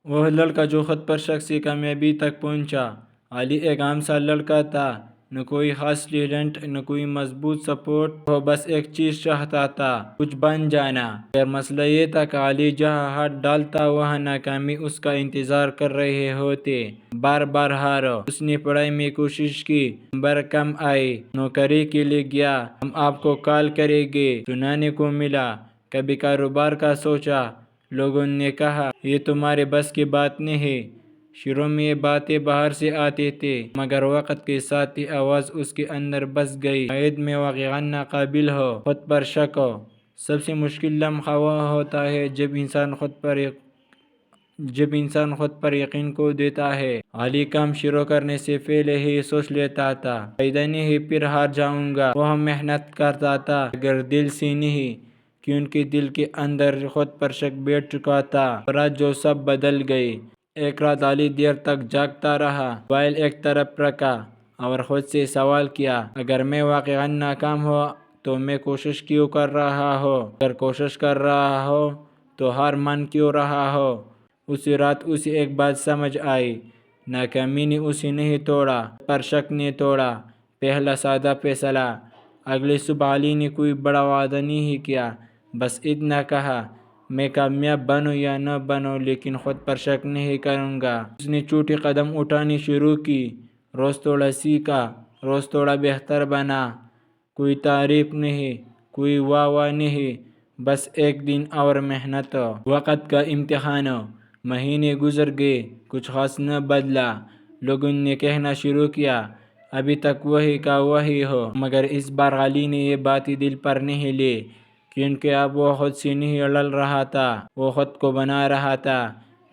وہ لڑکا جو خود پر شک سے کامیابی تک پہنچا۔ علی ایک عام سا لڑکا تھا، نہ کوئی خاص ٹیلنٹ، نہ کوئی مضبوط سپورٹ۔ وہ بس ایک چیز چاہتا تھا، کچھ بن جانا۔ مگر مسئلہ یہ تھا کہ علی جہاں ہاتھ ڈالتا وہاں ناکامی اس کا انتظار کر رہے ہوتے۔ بار بار ہارا۔ اس نے پڑھائی میں کوشش کی، نمبر کم آئے۔ نوکری کے لیے گیا، ہم آپ کو کال کریں گے، سننے کو ملا۔ کبھی کاروبار کا سوچا، لوگوں نے کہا یہ تمہارے بس کی بات نہیں ہے۔ شروع میں یہ باتیں باہر سے آتی تھی، مگر وقت کے ساتھ یہ آواز اس کے اندر بس گئی۔ شاید میں واقعا ناقابل ہو، خود پر شک ہو۔ سب سے مشکل لمحہ وہ ہوتا ہے جب انسان خود پر یقین کھو دیتا ہے۔ علی کام شروع کرنے سے پہلے ہی سوچ لیتا تھا، فائدہ نہیں، پھر ہار جاؤں گا۔ وہ محنت کرتا تھا مگر دل سے نہیں، کیونکہ دل کے اندر خود پر شک بیٹھ چکا تھا۔ رات جو سب بدل گئی۔ ایک رات علی دیر تک جاگتا رہا، موبائل ایک طرف رکھا اور خود سے سوال کیا، اگر میں واقعا ناکام ہوا تو میں کوشش کیوں کر رہا ہوں؟ اگر کوشش کر رہا ہوں تو ہار مان کیوں رہا ہوں؟ اسی رات اسے ایک بات سمجھ آئی، ناکامی نے اسے نہیں توڑا، خود پر شک نے توڑا۔ پہلا سادہ فیصلہ۔ اگلی صبح علی نے کوئی بڑا وعدہ نہیں کیا، بس اتنا کہا، میں کامیاب بنوں یا نہ بنوں لیکن خود پر شک نہیں کروں گا۔ اس نے چھوٹے قدم اٹھانے شروع کی، روز تھوڑا سیکھا، روز تھوڑا بہتر بنا۔ کوئی تعریف نہیں، کوئی واہ واہ نہیں، بس ایک دن اور محنت۔ وقت کا امتحان۔ مہینے گزر گئے، کچھ خاص نہ بدلا۔ لوگوں نے کہنا شروع کیا، ابھی تک وہی کا وہی ہو۔ مگر اس بار علی نے یہ باتیں دل پر نہیں لی، کیونکہ اب وہ خود سے نہیں لڑ رہا تھا، وہ خود کو بنا رہا تھا۔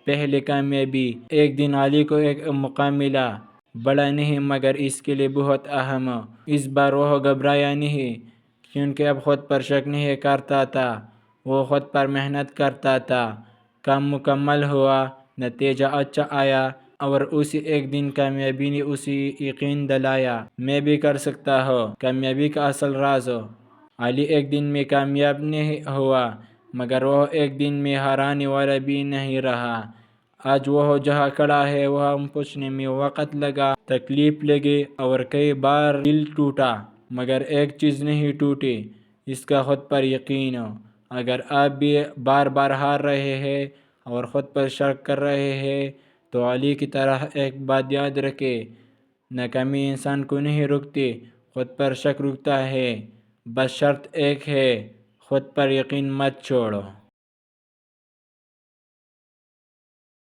پہلی کامیابی۔ ایک دن علی کو ایک موقع ملا، بڑا نہیں مگر اس کے لیے بہت اہم۔ اس بار وہ گھبرایا نہیں، کیونکہ اب خود پر شک نہیں کرتا تھا، وہ خود پر محنت کرتا تھا۔ کام مکمل ہوا، نتیجہ اچھا آیا، اور اسی ایک دن کامیابی نے اسے یقین دلایا، میں بھی کر سکتا ہوں۔ کامیابی کا اصل راز۔ علی ایک دن میں کامیاب نہیں ہوا، مگر وہ ایک دن میں ہارنے والا بھی نہیں رہا۔ آج وہ جہاں کھڑا ہے وہاں پہنچنے میں وقت لگا، تکلیف لگی اور کئی بار دل ٹوٹا، مگر ایک چیز نہیں ٹوٹی، اس کا خود پر یقین۔ اگر آپ بھی بار بار ہار رہے ہیں اور خود پر شک کر رہے ہیں تو علی کی طرح ایک بات یاد رکھیں، ناکامی انسان کو نہیں روکتی، خود پر شک روکتا ہے۔ بس شرط ایک ہے، خود پر یقین مت چھوڑو۔